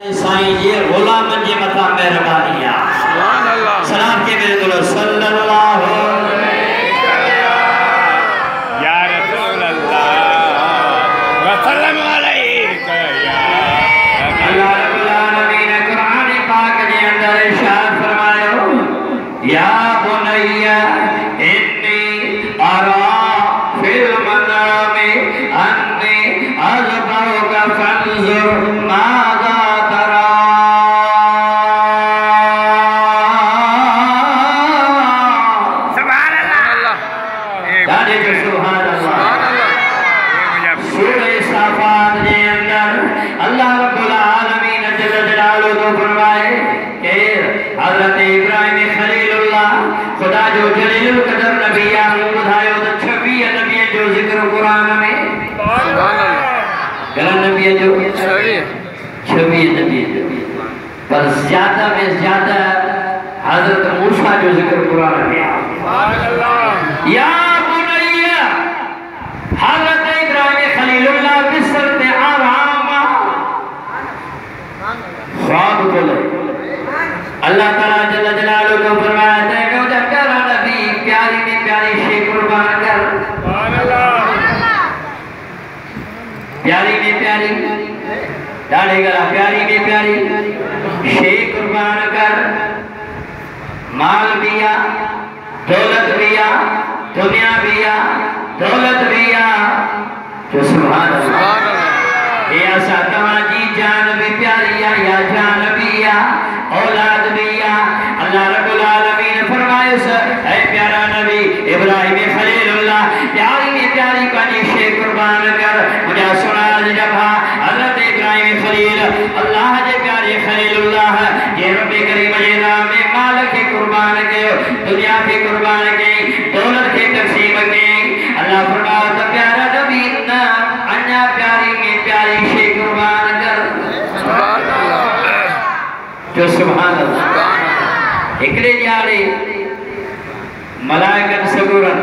साईं ये गुलाम जे मथा मेहरबानी आ सुभान अल्लाह सलाम के मेरे दुल्हन सल्लल्लाहु या रसूल अल्लाह व सल्लम अलैका या अल्लाह रब्बुल आलमीन कुरान पाक के अंदर इरशाद फरमायो या बुनैया इन्नी अरा फिल मनामी अन्नी अज़बहुका फंजुर माज़ा पर ज्यादा में ज्यादा हजरत मूसा जो जिक्र कुरान में या बुनैया हजरत इब्राहिम खलीलुल्लाह बिसरते आरामा ख्वाब बोले अल्लाह ताला जल्ल जलालुहु को फरमाया है कि उधर प्यारा नबी प्यारी में प्यारी शे कुर्बान कर सुभान अल्लाह प्यारी में प्यारी डाले गला प्यारी में प्यारी शे कुर्बान कर माल बिया दौलत बिया दुनिया बिया दौलत बिया तो सुभान अल्लाह ये ऐसा तमाजी जान भी प्यारी या जान बिया औलाद बिया अल्लाह रब्बुल आलमीन फरमाए ऐ प्यारा नबी इब्राहिम खलीलुल्लाह प्यारी में प्यारी पानी शे कुर्बान कर मुझे सुना जब हजरत इब्राहिम खलील अल्लाह के प्यारे खलीलुल्लाह ये रब्बे करीम जे नाम माल के कुर्बान के दुनिया के कुर्बान के दौलत के तकसीम के अल्लाह फरमाता तो प्यारा नबी ना अन्या प्यारी में प्यारी शे कुर्बान कर सुभान अल्लाह जो सुभान अल्लाह एकड़े जाड़े मलाइकन सगुरन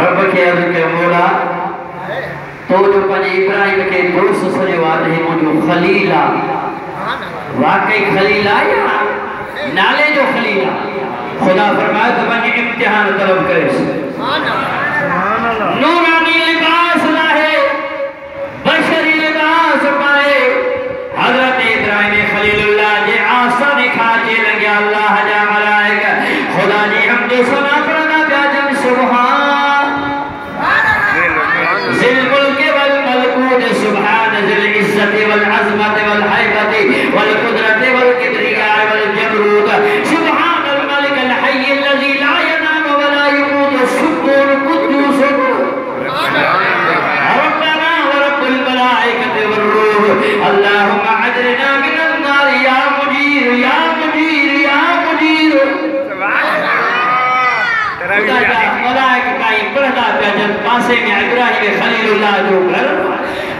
रब के अर्ज के मौला तो जो पंहिंजे इब्राहिम के दोस्त सॼो आहे मुंहिंजो खलील आहे वाकई खलील आहे या नाले जो खलील आहे खुदा फरमाए तो पंहिंजी इम्तिहान तलब करेसि नूरानी लिबास लाहे बशरी लिबास पाए हजरत इब्राहिम खलीलुल्लाह जे आसन खाजे लगे अल्लाह जा मलाइका खुदा जी हम जो सना पढ़ना पिया जन सुभान सुभान ज़िल इज़्ज़ति वल अज़मति वल हैबति वल कुदरति वल किब्रियाइ वल जबरूत सुभान अल मलिक अल हय्य अल्लज़ी ला यनामु व ला यमूतु सुब्बुल कुद्दूस रब्बना व रब्बुल मलाइकति वर रूह अल्लाहुम्मा अजरना मिनन नार या मुजीर या मुजीर या मुजीर सुभान अल्लाह मलाइका का पढ़दा पे जब पासे में इब्राहिम खलीलुल्लाह जो घर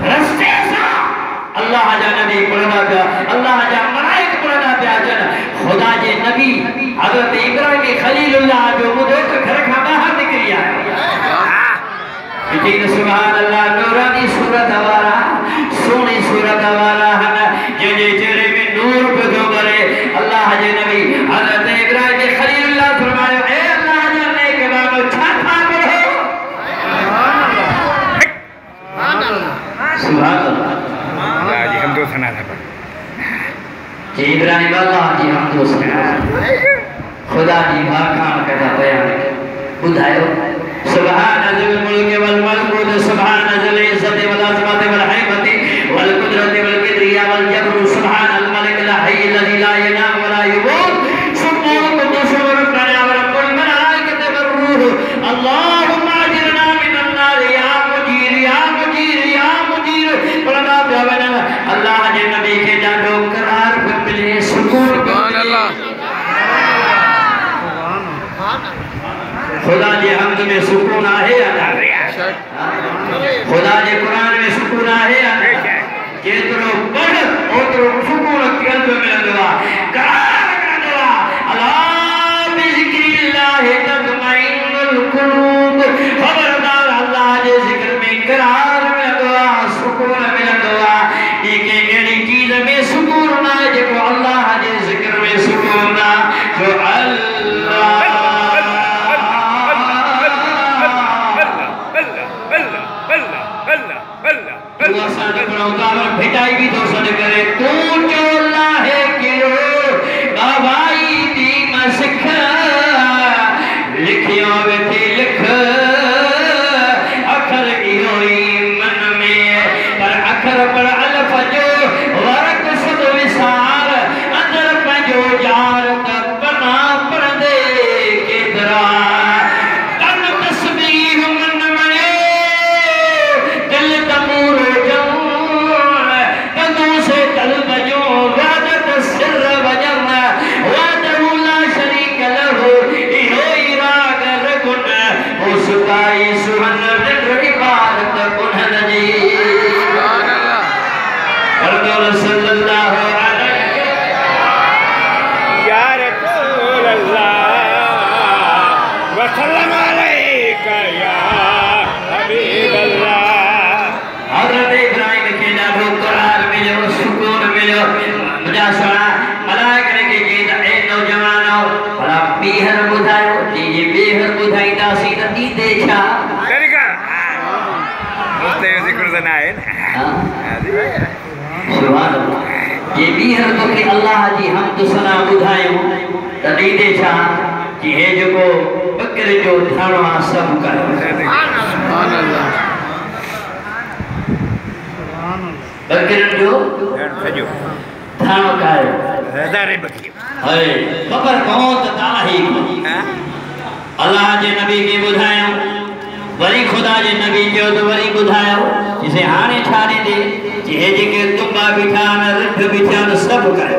रस्ते सा अल्लाह जा नबी पढ़ना पिया अल्लाह जा मलाइक पढ़ना पिया जन खुदा जे नबी हजरत इब्राहिम खलीलुल्लाह जो मुझे घर का बाहर निकली है जी सुभान अल्लाह नूरानी सूरत वाला सोनी सूरत वाला है जे जे चेहरे में नूर पे दो करे अल्लाह जे नबी हजरत इब्राहिम खलीलुल्लाह फरमाया ए अल्लाह जा नेक बानो छाता करो सुभान अल्लाह जी हम दो सुना था जी इब्राहिम अल्लाह जी हम दो सुना खुदा जी भाखान का बयान बुधायो सुभान ज़िल मुल्क वल मलकूत सुभान ज़िल इज़्ज़ति वल अज़मति वल हैबति वल कुदरति वल किब्रिया वल जबरूत सुभान अल मलिक अल हय्य अल्लज़ी ला यनामु व ला यमूत सुब्बुल कुद्दूस रब्बना व रब्बुल मलाइकति वर रूह अल्लाहुम्मा अजिरना मिनन नार या मुजीर या मुजीर या मुजीर पढ़ना पिया अल्लाह जे नबी के ॾाढो करार पे मिले सुकून सुभान अल्लाह खुदा जे हमद में सुकून आहे खुदा जे कुरान में सुकून आहे जेतिरो पढ़ ओतिरो सुकून क़ल्ब में मिलंदो आहे करार मिलंदो आहे अला बिज़िक्रिल्लाह तत्मइन्नुल क़ुलूब खबरदार अल्लाह जे ज़िक्र में करार मिलंदो आहे सुकून मिलंदो आहे ये के अहिड़ी चीज़ नौकावर भिटाई भी तो सद करे तू चोला है किलो गवाई दी मसख लिखियो वेठी लिख अखर इहो ही मन में पर अखर पर अलफ जो वरक सब विसार अंदर पंजो यार त बना परदे केतरा तन तस्बीह मन में दिल तमूर जो तदों से तल बजो वादत सिर वजन वादुला शरीक लहु इहो ही राग रगुन उसकाई सुहन दिल इबादत कुनन जी सल्लल्लाहु अलैहि या रसूल अल्लाह वसल्लम अलैका या हबीब अल्लाह। हज़रत इब्राहिम के ॾाढो क़रार मिलियो सुकून मिलियो मुंहिंजा सोना मलाइकनि खे चई त ए नौजवानो भला ॿीहर ॿुधायो जी ॿीहर ॿुधाईंदासीं त ॾींदे छा तरीका उस्ते ज़िक्र से ना है सुभान अल्लाह ये ॿीहर तोखे अल्लाह जी हमद सना ॿुधायूं त ॾींदे छा जी हे जेको ॿकरे जो थाणो आहे सभु कयो ॿकरियुनि जो सजो थाणो कयो हज़ारे बकी है ख़बर पहुं त ताही अल्लाह जे नबी खे ॿुधायूं वरी खुदा जे नबी चयो त वरी ॿुधायो जिसे हाणे छा ॾींदे जे जेके तुंबा बीठा आहिनि रिठ बीठा आहिनि सभु कयो